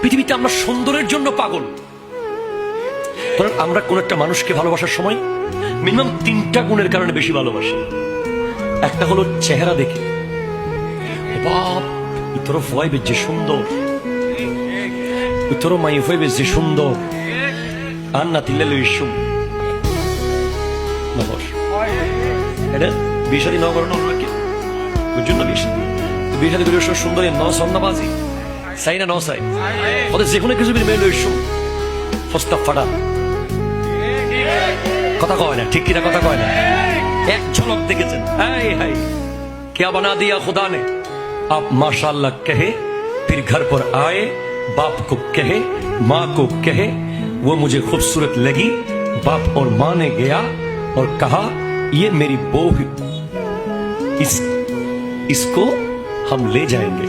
পৃথিবীতে আমরা সুন্দরের জন্য পাগল। কারণ আমরা কোন একটা মানুষকে ভালোবাসার সময় মিনিমাম 3টা গুণের কারণে বেশি ভালোবাসি। একটা হলো চেহারা দেখে, বাপ ইতর ফয়বে যে সুন্দর, ইতর মাই ফয়বে যে সুন্দর, আর না তিলে লইসুম নবস। এটা বিশালী নগর নকে বুঝুন না, বিশালী করে সুন্দর ন সন্নাবাজি চাই না ন চাই ওদের যে কোনো কিছু মেয়ে লইসুম ফস্তা ফাটা কথা কয় না, ঠিক কিনা কথা কয় না। এক ঝলক দেখেছেন, হাই হাই क्या बना दिया खुदा ने। आप माशाल्लाह कहे, फिर घर पर आए, बाप को कहे, माँ को कहे वो मुझे खूबसूरत लगी। बाप और माँ ने गया और कहा ये मेरी बहू, इसको हम ले जाएंगे।